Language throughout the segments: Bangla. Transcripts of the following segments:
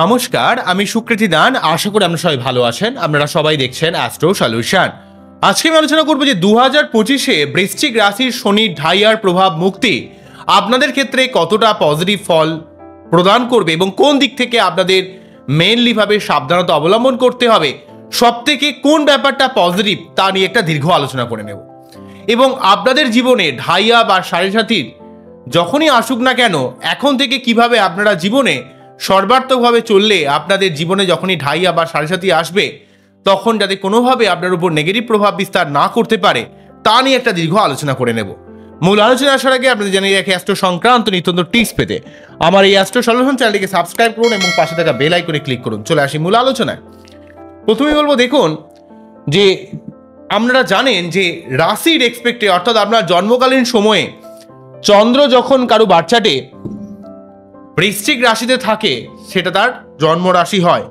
নমস্কার, আমি সুকৃতি দান। আশা করি আপনারা সবাই ভালো আছেন। আপনারা সবাই দেখছেন অ্যাস্ট্রো সলিউশন। আজকে আমি আলোচনা করবো যে 2025-এ বৃশ্চিক রাশির শনির ঢাইয়ার প্রভাব মুক্তি আপনাদের ক্ষেত্রে কতটা পজিটিভ ফল প্রদান করবে এবং কোন দিক থেকে আপনাদের মেনলি ভাবে সাবধানতা অবলম্বন করতে হবে, সব থেকে কোন ব্যাপারটা পজিটিভ তা নিয়ে একটা দীর্ঘ আলোচনা করে নেব। এবং আপনাদের জীবনে ঢাইয়া বা সাড়ে-সাতির যখনই আসুক না কেন, এখন থেকে কিভাবে আপনারা জীবনে সর্বাত্মকভাবে চললে আপনাদের জীবনে যখনই ঢাইয়া বা সাড়ে-সাতি আসবে তখন যাতে কোনোভাবে আপনার উপর নেগেটিভ প্রভাব বিস্তার না করতে পারে তা নিয়ে একটা দীর্ঘ আলোচনা করে নেব। মূল আলোচনা আসার আগে আপনাদের জানিয়ে রাখি, অ্যাস্ট্রো সংক্রান্ত নিত্যন্ত টিপস পেতে আমার এই অ্যাস্ট্রো সলিউশন চ্যানেলটিকে সাবস্ক্রাইব করুন এবং পাশে থাকা বেল আইকনে ক্লিক করুন। চলে আসি মূল আলোচনায়। প্রথমেই বলবো, দেখুন যে আপনারা জানেন যে রাশির এক্সপেক্টে অর্থাৎ আপনার জন্মকালীন সময়ে চন্দ্র যখন কারো বাচ্চাটে বৃশ্চিক রাশিতে থাকে সেটা তার জন্ম রাশি হয়।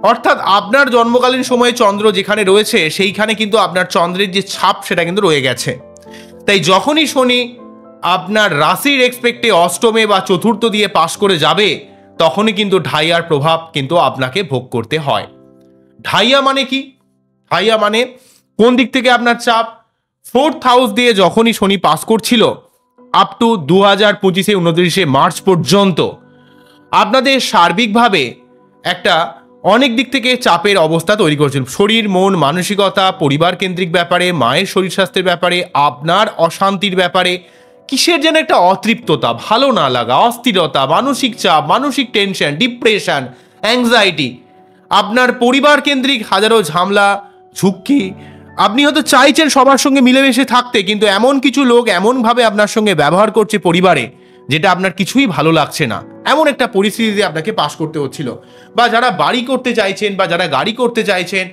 অর্থাৎ আপনার জন্মকালীন সময়ে চন্দ্র যেখানে রয়েছে সেইখানে কিন্তু আপনার চন্দ্রের যে ছাপ সেটা কিন্তু রয়ে গেছে। তাই যখনই শনি আপনার রাশির এক্সপেক্টে অষ্টমে বা চতুর্থ দিয়ে পাশ করে যাবে তখনই কিন্তু ঢাইয়ার প্রভাব কিন্তু আপনাকে ভোগ করতে হয়। ঢাইয়া মানে কি? ঢাইয়া মানে কোন দিক থেকে আপনার চাপ? 4th হাউস দিয়ে যখনই শনি পাস করছিল আপ টু 2025-এ 29শে মার্চ পর্যন্ত আপনাদের সার্বিকভাবে একটা অনেক দিক থেকে চাপের অবস্থা তৈরি করেছিল। শরীর, মন, মানসিকতা, পরিবার কেন্দ্রিক ব্যাপারে, মায়ের শরীর স্বাস্থ্যের ব্যাপারে, আপনার অশান্তির ব্যাপারে, কিসের যেন একটা অতৃপ্ততা, ভালো না লাগা, অস্থিরতা, মানসিক চাপ, মানসিক টেনশন, ডিপ্রেশন, অ্যাংজাইটি, আপনার পরিবার কেন্দ্রিক হাজারো ঝামেলা, ঝুঁকি। আপনি হয়তো চাইছেন সবার সঙ্গে মিলেমিশে থাকতে, কিন্তু এমন কিছু লোক এমনভাবে আপনার সঙ্গে ব্যবহার করছে পরিবারে যেটা আপনার কিছুই ভালো লাগছে না, এমন একটা পরিস্থিতিতে আপনাকে পাস করতে হচ্ছিল। বা যারা বাড়ি করতে চাইছেন বা যারা গাড়ি করতে চাইছেন,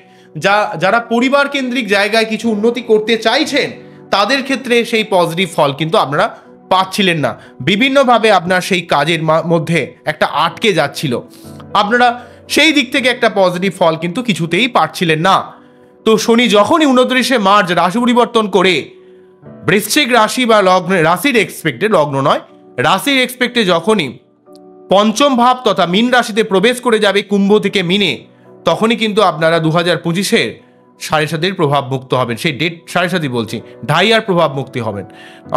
যারা পরিবার কেন্দ্রিক জায়গায় কিছু উন্নতি করতে চাইছেন, তাদের ক্ষেত্রে সেই পজিটিভ ফল কিন্তু আপনারা পাচ্ছিলেন না। বিভিন্নভাবে আপনার সেই কাজের মধ্যে একটা আটকে যাচ্ছিল, আপনারা সেই দিক থেকে একটা পজিটিভ ফল কিন্তু কিছুতেই পাচ্ছিলেন না। তো শনি যখনই 29শে মার্চ রাশি পরিবর্তন করে বৃশ্চিক রাশি বা লগ্ন, রাশির এক্সপেক্টে, লগ্ন নয়, রাশির এক্সপেক্টে যখনই পঞ্চম ভাব তথা মীন রাশিতে প্রবেশ করে যাবে কুম্ভ থেকে মিনে, তখনই কিন্তু আপনারা 2025-এর সাড়ে-সাতির প্রভাব মুক্ত হবেন। সেই ডেট সাড়ে-সাতি বলছি, ঢাইয়ার প্রভাব মুক্তি হবেন।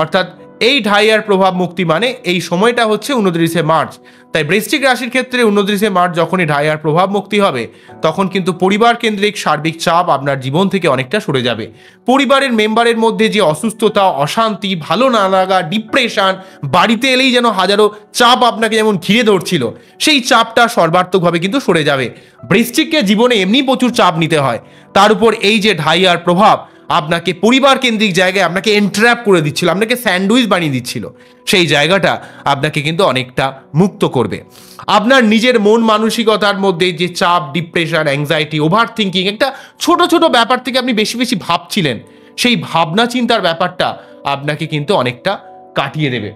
অর্থাৎ এই ঢাইয়ার প্রভাব মুক্তি মানে এই সময়টা হচ্ছে 29শে মার্চ। তাই বৃশ্চিক রাশির ক্ষেত্রে 29শে মার্চ যখনই ঢাইয়ার প্রভাব মুক্তি হবে তখন কিন্তু পরিবার কেন্দ্রিক সার্বিক চাপ আপনার জীবন থেকে অনেকটা সরে যাবে। পরিবারের মেম্বারের মধ্যে যে অসুস্থতা, অশান্তি, ভালো না লাগা, ডিপ্রেশন, বাড়িতে এলেই যেন হাজারো চাপ আপনাকে যেমন ঘিরে ধরছিল, সেই চাপটা সর্বাত্মকভাবে কিন্তু সরে যাবে। বৃশ্চিককে জীবনে এমনি প্রচুর চাপ নিতে হয়, তার উপর এই যে ঢাইয়ার প্রভাব আপনাকে পরিবার কেন্দ্রিক জায়গায় আপনাকে এন্ট্র্যাপ করে দিচ্ছিল, আপনাকে স্যান্ডউইচ বানিয়ে দিচ্ছিল, সেই জায়গাটা আপনাকে কিন্তু অনেকটা মুক্ত করবে। আপনার নিজের মন মানসিকতার মধ্যে যে চাপ, ডিপ্রেশন, অ্যাংজাইটি, ওভার থিঙ্কিং, একটা ছোট ছোট ব্যাপার থেকে আপনি বেশি বেশি ভাবছিলেন, সেই ভাবনা চিন্তার ব্যাপারটা আপনাকে কিন্তু অনেকটা কাটিয়ে দেবে।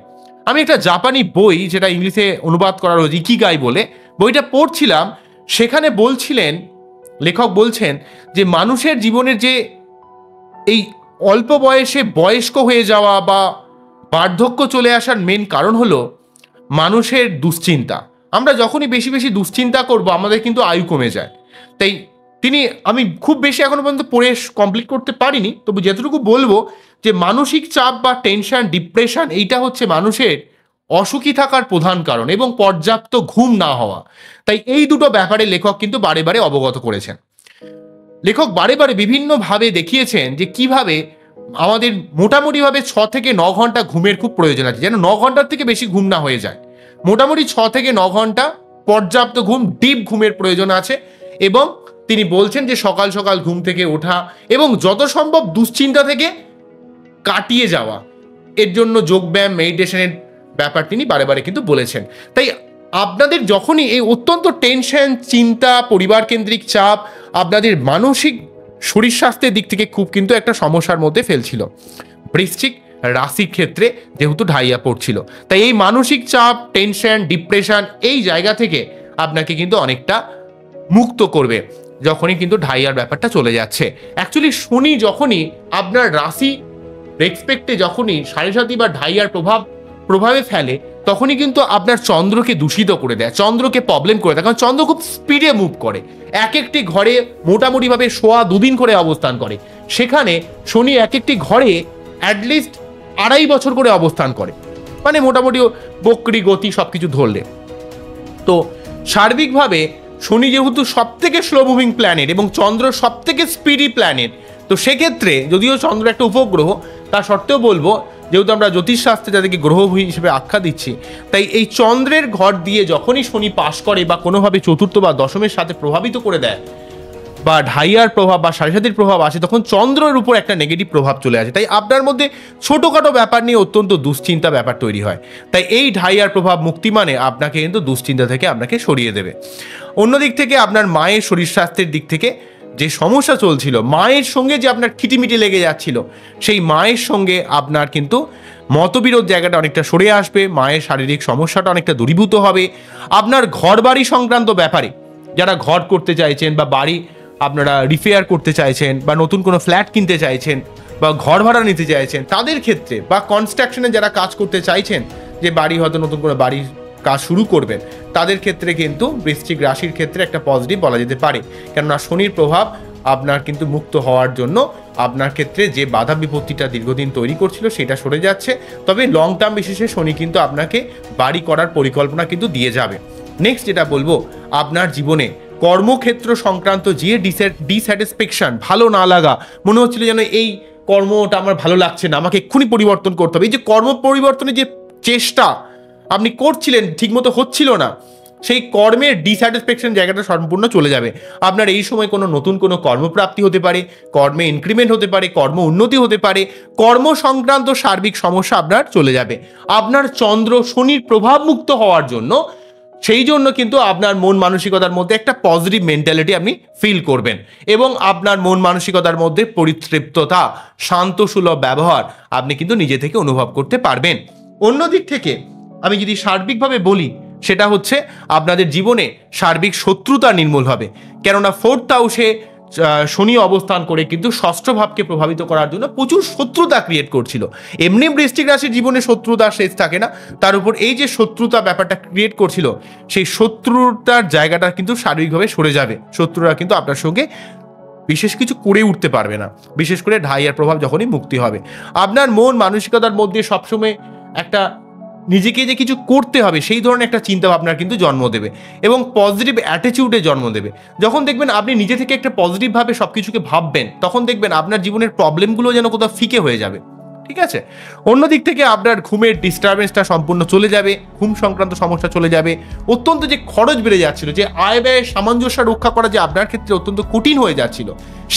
আমি একটা জাপানি বই, যেটা ইংলিশে অনুবাদ করা রয়েছে ইকিগাই বলে, বইটা পড়ছিলাম। সেখানে বলছিলেন, লেখক বলছেন যে মানুষের জীবনের যে এই অল্প বয়সে বয়স্ক হয়ে যাওয়া বা বার্ধক্য চলে আসার মেন কারণ হলো মানুষের দুশ্চিন্তা। আমরা যখনই বেশি বেশি দুশ্চিন্তা করব আমাদের কিন্তু আয়ু কমে যায়। তাই আমি খুব বেশি এখনো পর্যন্ত পড়ে কমপ্লিট করতে পারিনি, তবু যেটুকু বলবো যে মানসিক চাপ বা টেনশন, ডিপ্রেশন, এইটা হচ্ছে মানুষের অসুখী থাকার প্রধান কারণ এবং পর্যাপ্ত ঘুম না হওয়া। তাই এই দুটো ব্যাপারে লেখক কিন্তু বারে বারে অবগত করেছেন। লেখক বারে বারে বিভিন্নভাবে দেখিয়েছেন যে কিভাবে আমাদের মোটামুটিভাবে 6 থেকে 9 ঘন্টা ঘুমের খুব প্রয়োজন আছে, যেন 9 ঘন্টার থেকে বেশি ঘুম না হয়ে যায়। মোটামুটি 6 থেকে 9 ঘন্টা পর্যাপ্ত ঘুম, ডিপ ঘুমের প্রয়োজন আছে। এবং তিনি বলছেন যে সকাল সকাল ঘুম থেকে ওঠা এবং যত সম্ভব দুশ্চিন্তা থেকে কাটিয়ে যাওয়া, এর জন্য যোগব্যায়াম, মেডিটেশনের ব্যাপার তিনি বারে বারে কিন্তু বলেছেন। তাই আপনাদের যখনই এই অত্যন্ত টেনশন, চিন্তা, পরিবার কেন্দ্রিক চাপ আপনাদের মানসিক শরীর স্বাস্থ্যের দিক থেকে খুব কিন্তু একটা সমস্যার মধ্যে ফেলছিল, বৃশ্চিক রাশির ক্ষেত্রে যেহেতু ঢাইয়া পড়ছিল, তাই এই মানসিক চাপ, টেনশন, ডিপ্রেশন, এই জায়গা থেকে আপনাকে কিন্তু অনেকটা মুক্ত করবে যখনই কিন্তু ঢাইয়ার ব্যাপারটা চলে যাচ্ছে। অ্যাকচুয়ালি শনি যখনই আপনার রাশি রেসপেক্টে যখনই সাড়ে-সাতি বা ঢাইয়ার প্রভাবে ফেলে তখনই কিন্তু আপনার চন্দ্রকে দূষিত করে দেয়, চন্দ্রকে প্রবলেম করে দেয়, কারণ চন্দ্র খুব স্পিডে মুভ করে, এক একটি ঘরে মোটামুটিভাবে 2.5 করে অবস্থান করে। সেখানে শনি এক একটি ঘরে অ্যাটলিস্ট 2.5 বছর করে অবস্থান করে, মানে মোটামুটি বক্রি গতি সব কিছু ধরলে। তো সার্বিকভাবে শনি যেহেতু সব থেকে স্লো মুভিং প্ল্যানেট এবং চন্দ্র সব থেকে স্পিডি প্ল্যানেট, তো সেক্ষেত্রে যদিও চন্দ্র একটা উপগ্রহ, তা সত্ত্বেও বলবো যেহেতু আমরা জ্যোতিষশাস্ত্রে যাদেরকে গ্রহ হিসেবে আখ্যা দিচ্ছি, তাই এই চন্দ্রের ঘর দিয়ে যখনই শনি পাস করে বা কোনোভাবে চতুর্থ বা দশমের সাথে প্রভাবিত করে দেয় বা ঢাইয়ার প্রভাব বা সাড়ে প্রভাব আসে, তখন চন্দ্রের উপর একটা নেগেটিভ প্রভাব চলে আসে। তাই আপনার মধ্যে ছোটোখাটো ব্যাপার নিয়ে অত্যন্ত দুশ্চিন্তা ব্যাপার তৈরি হয়। তাই এই ঢাইয়ার প্রভাব মুক্তি মানে আপনাকে কিন্তু দুশ্চিন্তা থেকে আপনাকে সরিয়ে দেবে। অন্যদিক থেকে আপনার মায়ের শরীর স্বাস্থ্যের দিক থেকে যে সমস্যা চলছিল, মায়ের সঙ্গে যে আপনার খিটিমিটি লেগে যাচ্ছিল, সেই মায়ের সঙ্গে আপনার কিন্তু মতবিরোধ জায়গাটা অনেকটা সরে আসবে, মায়ের শারীরিক সমস্যাটা অনেকটা দূরীভূত হবে। আপনার ঘর বাড়ি সংক্রান্ত ব্যাপারে যারা ঘর করতে চাইছেন বা বাড়ি আপনারা রিপেয়ার করতে চাইছেন বা নতুন কোনো ফ্ল্যাট কিনতে চাইছেন বা ঘর ভাড়া নিতে চাইছেন, তাদের ক্ষেত্রে বা কনস্ট্রাকশনে যারা কাজ করতে চাইছেন, যে বাড়ি হয়তো নতুন করে বাড়ির কাজ শুরু করবেন, তাদের ক্ষেত্রে কিন্তু বৃশ্চিক রাশির ক্ষেত্রে একটা পজিটিভ বলা যেতে পারে। কেননা শনির প্রভাব আপনার কিন্তু মুক্ত হওয়ার জন্য আপনার ক্ষেত্রে যে বাধা বিপত্তিটা দীর্ঘদিন তৈরি করছিল সেটা সরে যাচ্ছে। তবে লং টার্ম বিশেষে শনি কিন্তু আপনাকে বাড়ি করার পরিকল্পনা কিন্তু দিয়ে যাবে। নেক্সট যেটা বলবো, আপনার জীবনে কর্মক্ষেত্র সংক্রান্ত যে ডিস্যাটিসফ্যাকশন, ভালো না লাগা, মনে হচ্ছিল যেন এই কর্মটা আমার ভালো লাগছে না, আমাকে এক্ষুনি পরিবর্তন করতে হবে, এই যে কর্ম পরিবর্তনের যে চেষ্টা আপনি করছিলেন ঠিকমতো হচ্ছিল না, সেই কর্মের ডিস্যাটিসফ্যাকশন জায়গাটা সম্পূর্ণ চলে যাবে। আপনার এই সময় কোনো নতুন কোনো কর্মপ্রাপ্তি হতে পারে, কর্মে ইনক্রিমেন্ট হতে পারে, কর্ম উন্নতি হতে পারে, কর্ম সংক্রান্ত সার্বিক সমস্যা আপনার চলে যাবে। আপনার চন্দ্র শনির প্রভাব মুক্ত হওয়ার জন্য, সেই জন্য কিন্তু আপনার মন মানসিকতার মধ্যে একটা পজিটিভ মেন্টালিটি আপনি ফিল করবেন এবং আপনার মন মানসিকতার মধ্যে পরিতৃপ্ততা, শান্তসুলভ ব্যবহার আপনি কিন্তু নিজে থেকে অনুভব করতে পারবেন। অন্যদিক থেকে আমি যদি সার্বিকভাবে বলি, সেটা হচ্ছে আপনাদের জীবনে সার্বিক শত্রুতা নির্মূল হবে। কেননা 4th হাউসে শনি অবস্থান করে কিন্তু ষষ্ঠ ভাবকে প্রভাবিত করার জন্য প্রচুর শত্রুতা ক্রিয়েট করছিল। এমনি বৃশ্চিক রাশির জীবনে শত্রুতার শেষ থাকে না, তার উপর এই যে শত্রুতা ব্যাপারটা ক্রিয়েট করছিল, সেই শত্রুতার জায়গাটা কিন্তু শারীরিকভাবে সরে যাবে। শত্রুরা কিন্তু আপনার সঙ্গে বিশেষ কিছু করে উঠতে পারবে না, বিশেষ করে ঢাইয়ার প্রভাব যখনই মুক্তি হবে। আপনার মন মানসিকতার মধ্যে সবসময় একটা নিজেকে যে কিছু করতে হবে সেই ধরনের একটা চিন্তা ভাবনার কিন্তু জন্ম দেবে এবং পজিটিভ অ্যাটিটিউডে জন্ম দেবে। যখন দেখবেন আপনি নিজে থেকে একটা পজিটিভভাবে সব কিছুকে ভাববেন, তখন দেখবেন আপনার জীবনের প্রবলেমগুলো যেন কোথাও ফিকে হয়ে যাবে। ঠিক আছে, অন্যদিক থেকে আপনার ঘুমের ডিস্টারবেন্সটা সম্পূর্ণ চলে যাবে, ঘুম সংক্রান্ত সমস্যা চলে যাবে। অত্যন্ত যে খরচ বেড়ে যাচ্ছিল, যে আয় ব্যয়ের সামঞ্জস্য রক্ষা করা যে আপনার ক্ষেত্রে অত্যন্ত কঠিন হয়ে যাচ্ছিল,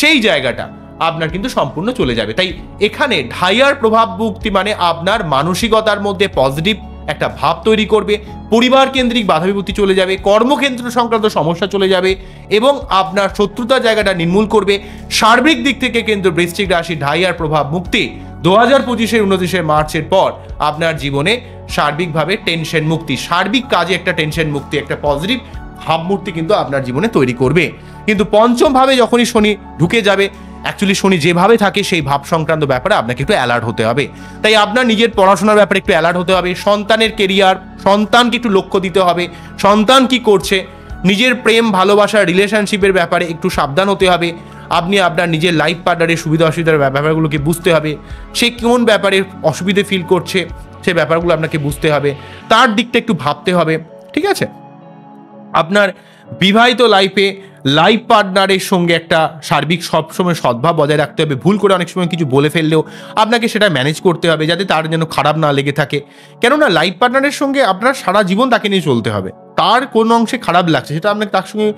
সেই জায়গাটা আপনার কিন্তু সম্পূর্ণ চলে যাবে। তাই এখানে ঢাইয়ার প্রভাব মুক্তি মানে আপনার মানসিকতার মধ্যে পজিটিভ একটা ভাব তৈরি করবে, পরিবার কেন্দ্রিক বাধা বিপত্তি চলে যাবে, কর্মক্ষেত্র সংক্রান্ত সমস্যা চলে যাবে এবং আপনার শত্রুতার জায়গাটা নির্মূল করবে। সার্বিক দিক থেকে কিন্তু বৃশ্চিক রাশি ঢাইয়ার প্রভাব মুক্তি 2025-এর 29শে মার্চের পর আপনার জীবনে সার্বিকভাবে টেনশন মুক্তি, সার্বিক কাজে একটা টেনশন মুক্তি, একটা পজিটিভ ভাবমূর্তি কিন্তু আপনার জীবনে তৈরি করবে। কিন্তু পঞ্চম ভাবে যখনই শনি ঢুকে যাবে, অ্যাকচুয়ালি শনি যেভাবে থাকে সেই ভাব সংক্রান্ত ব্যাপারে আপনাকে একটু অ্যালার্ট হতে হবে। তাই আপনার নিজের পড়াশোনার ব্যাপারে একটু অ্যালার্ট হতে হবে, সন্তানের কেরিয়ার, সন্তানকে একটু লক্ষ্য দিতে হবে, সন্তান কি করছে, নিজের প্রেম ভালোবাসা রিলেশনশিপের ব্যাপারে একটু সাবধান হতে হবে। আপনি আপনার নিজের লাইফ পার্টনারের সুবিধা অসুবিধার ব্যাপারগুলোকে বুঝতে হবে, সে কোন ব্যাপারে অসুবিধে ফিল করছে সে ব্যাপারগুলো আপনাকে বুঝতে হবে, তার দিকটা একটু ভাবতে হবে। ঠিক আছে, আপনার বিবাহিত লাইফে লাইফ পার্টনারের সঙ্গে একটা সার্বিক সবসময় সদ্ভাব বজায় রাখতে হবে। ভুল করে অনেক সময় কিছু বলে ফেললেও আপনাকে সেটা ম্যানেজ করতে হবে যাতে তার যেন খারাপ না লেগে থাকে। কেননা লাইফ পার্টনারের সঙ্গে আপনার সারা জীবন তাকে নিয়ে চলতে হবে, তার কোন অংশে খারাপ লাগছে সেটা আপনাকে তার সঙ্গে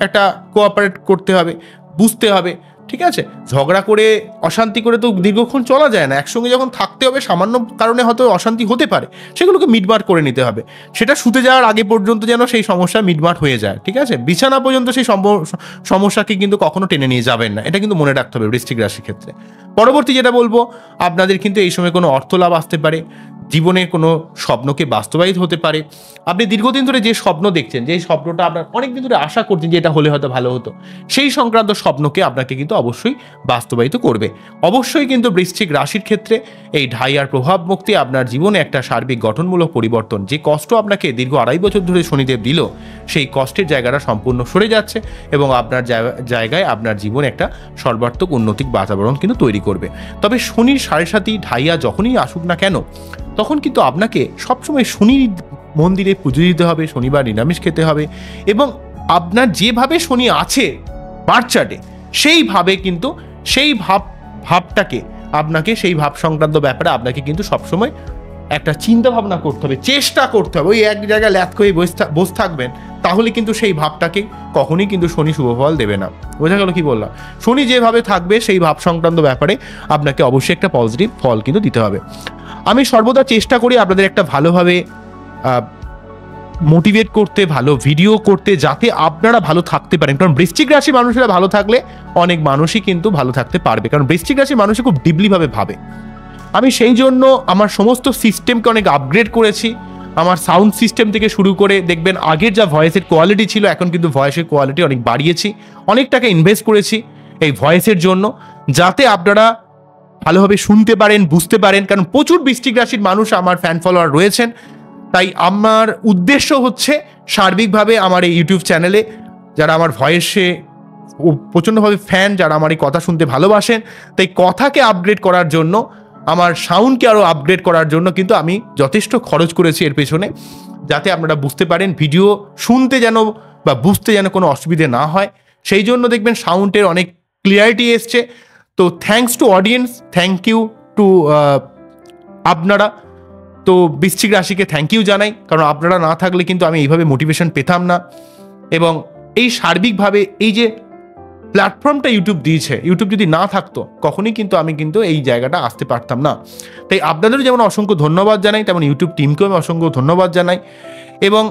একটা কোঅপারেট করতে হবে, বুঝতে হবে। ঠিক আছে, ঝগড়া করে অশান্তি করে তো দীর্ঘক্ষণ চলা যায় না, একসঙ্গে যখন থাকতে হবে সামান্য কারণে হয়তো অশান্তি হতে পারে, সেগুলোকে মিটমাট করে নিতে হবে। সেটা শুতে যাওয়ার আগে পর্যন্ত যেন সেই সমস্যা মিটমাট হয়ে যায়। ঠিক আছে, বিছানা পর্যন্ত সেই সমস্যাকে কিন্তু কখনো টেনে নিয়ে যাবেন না, এটা কিন্তু মনে রাখতে হবে বৃশ্চিক রাশির ক্ষেত্রে। পরবর্তী যেটা বলবো, আপনাদের কিন্তু এই সময় কোনো অর্থ লাভ আসতে পারে, জীবনের কোনো স্বপ্নকে বাস্তবায়িত হতে পারে। আপনি দীর্ঘদিন ধরে যে স্বপ্ন দেখছেন, যে স্বপ্নটা আপনার অনেকদিন ধরে আশা করছেন যে এটা হলে হয়তো ভালো হতো, সেই সংক্রান্ত স্বপ্নকে আপনাকে কিন্তু অবশ্যই বাস্তবায়িত করবে। অবশ্যই কিন্তু বৃশ্চিক রাশির ক্ষেত্রে এই ঢাইয়ার প্রভাব মুক্তি আপনার জীবনে একটা সার্বিক গঠনমূলক পরিবর্তন, যে কষ্ট আপনাকে দীর্ঘ 2.5 বছর ধরে শনিদেব দিল, সেই কষ্টের জায়গাটা সম্পূর্ণ সরে যাচ্ছে এবং আপনার জায়গায় আপনার জীবনে একটা সর্বাত্মক উন্নতিক বাতাবরণ কিন্তু তৈরি করবে। তবে শনির 7.5 ঢাইয়া যখনই আসুক না কেন, তখন কিন্তু আপনাকে সবসময় শনি মন্দিরে পুজো দিতে হবে, শনিবার নিরামিষ খেতে হবে এবং আপনার যেভাবে শনি আছে বার্থ চার্টে, সেইভাবে কিন্তু সেই ভাবটাকে আপনাকে, সেই ভাব সংক্রান্ত ব্যাপারে আপনাকে কিন্তু সবসময় একটা চিন্তা ভাবনা করতে হবে, চেষ্টা করতে হবে। ওই এক জায়গায় ল্যাথ করে বসে থাকবেন, তাহলে কিন্তু সেই ভাবটাকে কখনোই কিন্তু শনি শুভফল দেবে না। বোঝা গেল কি বললাম? শনি যেভাবে থাকবে সেই ভাব সংক্রান্ত ব্যাপারে আপনাকে অবশ্যই একটা পজিটিভ ফল কিন্তু দিতে হবে। আমি সর্বদা চেষ্টা করি আপনাদের একটা ভালোভাবে মোটিভেট করতে, ভালো ভিডিও করতে, যাতে আপনারা ভালো থাকতে পারেন। কারণ বৃশ্চিক রাশি মানুষেরা ভালো থাকলে অনেক মানুষই কিন্তু ভালো থাকতে পারবে, কারণ বৃশ্চিক রাশি মানুষই খুব ডিপলিভাবে ভাবে। আমি সেই জন্য আমার সমস্ত সিস্টেমকে অনেক আপগ্রেড করেছি। আমার সাউন্ড সিস্টেম থেকে শুরু করে দেখবেন আগের যা ভয়েসের কোয়ালিটি ছিল, এখন কিন্তু ভয়েসের কোয়ালিটি অনেক বাড়িয়েছি। অনেক টাকা ইনভেস্ট করেছি এই ভয়েসের জন্য, যাতে আপনারা ভালোভাবে শুনতে পারেন, বুঝতে পারেন। কারণ প্রচুর বৃশ্চিক রাশির মানুষ আমার ফ্যান ফলোয়ার রয়েছেন, তাই আমার উদ্দেশ্য হচ্ছে সার্বিকভাবে আমার এই ইউটিউব চ্যানেলে যারা আমার ভয়েসে প্রচণ্ডভাবে ফ্যান, যারা আমার এই কথা শুনতে ভালোবাসেন, তাই কথাকে আপগ্রেড করার জন্য, আমার সাউন্ডকে আরও আপগ্রেড করার জন্য কিন্তু আমি যথেষ্ট খরচ করেছি এর পেছনে, যাতে আপনারা বুঝতে পারেন, ভিডিও শুনতে যেন বা বুঝতে যেন কোনো অসুবিধে না হয়। সেই জন্য দেখবেন সাউন্ডের অনেক ক্লিয়ারিটি এসছে। তো thanks to audience, thank you to আপনারা। তো বৃশ্চিক রাশিকে থ্যাংক ইউ জানাই, কারণ আপনারা না থাকলে কিন্তু আমি এইভাবে মোটিভেশন পেতাম না। এবং এই সার্বিকভাবে এই যে প্ল্যাটফর্মটা ইউটিউব দিয়েছে, ইউটিউব যদি না থাকতো কখনই কিন্তু আমি কিন্তু এই জায়গাটা আসতে পারতাম না। তাই আপনাদেরও যেমন অসংখ্য ধন্যবাদ জানাই, তেমন ইউটিউব টিমকেও আমি অসংখ্য ধন্যবাদ জানাই এবং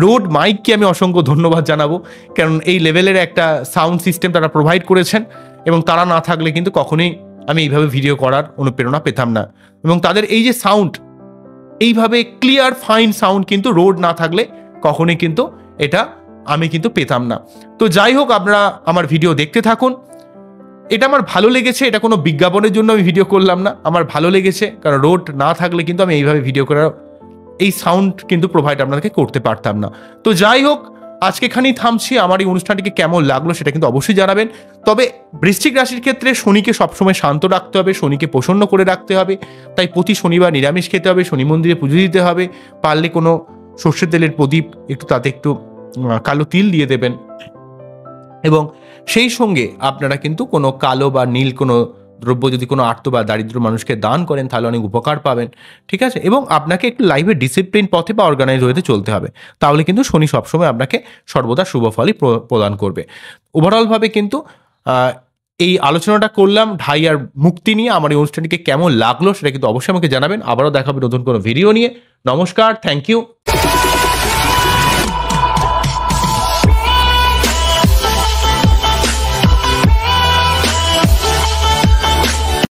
রোড মাইককে আমি অসংখ্য ধন্যবাদ জানাবো, কারণ এই লেভেলের একটা সাউন্ড সিস্টেম তারা প্রোভাইড করেছেন এবং তারা না থাকলে কিন্তু কখনোই আমি এইভাবে ভিডিও করার অনুপ্রেরণা পেতাম না। এবং তাদের এই যে সাউন্ড, এইভাবে ক্লিয়ার ফাইন সাউন্ড কিন্তু রোড না থাকলে কখনোই কিন্তু এটা আমি কিন্তু পেতাম না। তো যাই হোক, আপনারা আমার ভিডিও দেখতে থাকুন। এটা আমার ভালো লেগেছে, এটা কোনো বিজ্ঞাপনের জন্য আমি ভিডিও করলাম না, আমার ভালো লেগেছে, কারণ রোড না থাকলে কিন্তু আমি এইভাবে ভিডিও করার, এই সাউন্ড কিন্তু প্রোভাইড আপনাদেরকে করতে পারতাম না। তো যাই হোক, আজকে এখানেই থামছি। আমার এই অনুষ্ঠানটিকে কেমন লাগলো সেটা কিন্তু অবশ্যই জানাবেন। তবে বৃশ্চিক রাশির ক্ষেত্রে শনিকে সবসময় শান্ত রাখতে হবে, শনিকে প্রসন্ন করে রাখতে হবে। তাই প্রতি শনিবার নিরামিষ খেতে হবে, শনি মন্দিরে পুজো দিতে হবে। পারলে কোনো সর্ষের তেলের প্রদীপ একটু, তাতে একটু কালো তিল দিয়ে দেবেন এবং সেই সঙ্গে আপনারা কিন্তু কোনো কালো বা নীল কোনো দ্রব্য যদি কোনো আর্ত বা দারিদ্র মানুষকে দান করেন, তাহলে অনেক উপকার পাবেন। ঠিক আছে? এবং আপনাকে একটু লাইফে ডিসিপ্লিন পথে বা অর্গানাইজ হতে চলতে হবে, তাহলে কিন্তু শনি সবসময় আপনাকে সর্বদা শুভ ফলই প্রদান করবে। ওভারঅলভাবে কিন্তু এই আলোচনাটা করলাম ঢাইয়ার মুক্তি নিয়ে। আমার এই অনুষ্ঠানটিকে কেমন লাগলো সেটা কিন্তু অবশ্যই আমাকে জানাবেন। আবারও দেখাবে নতুন কোনো ভিডিও নিয়ে। নমস্কার, থ্যাংক ইউ।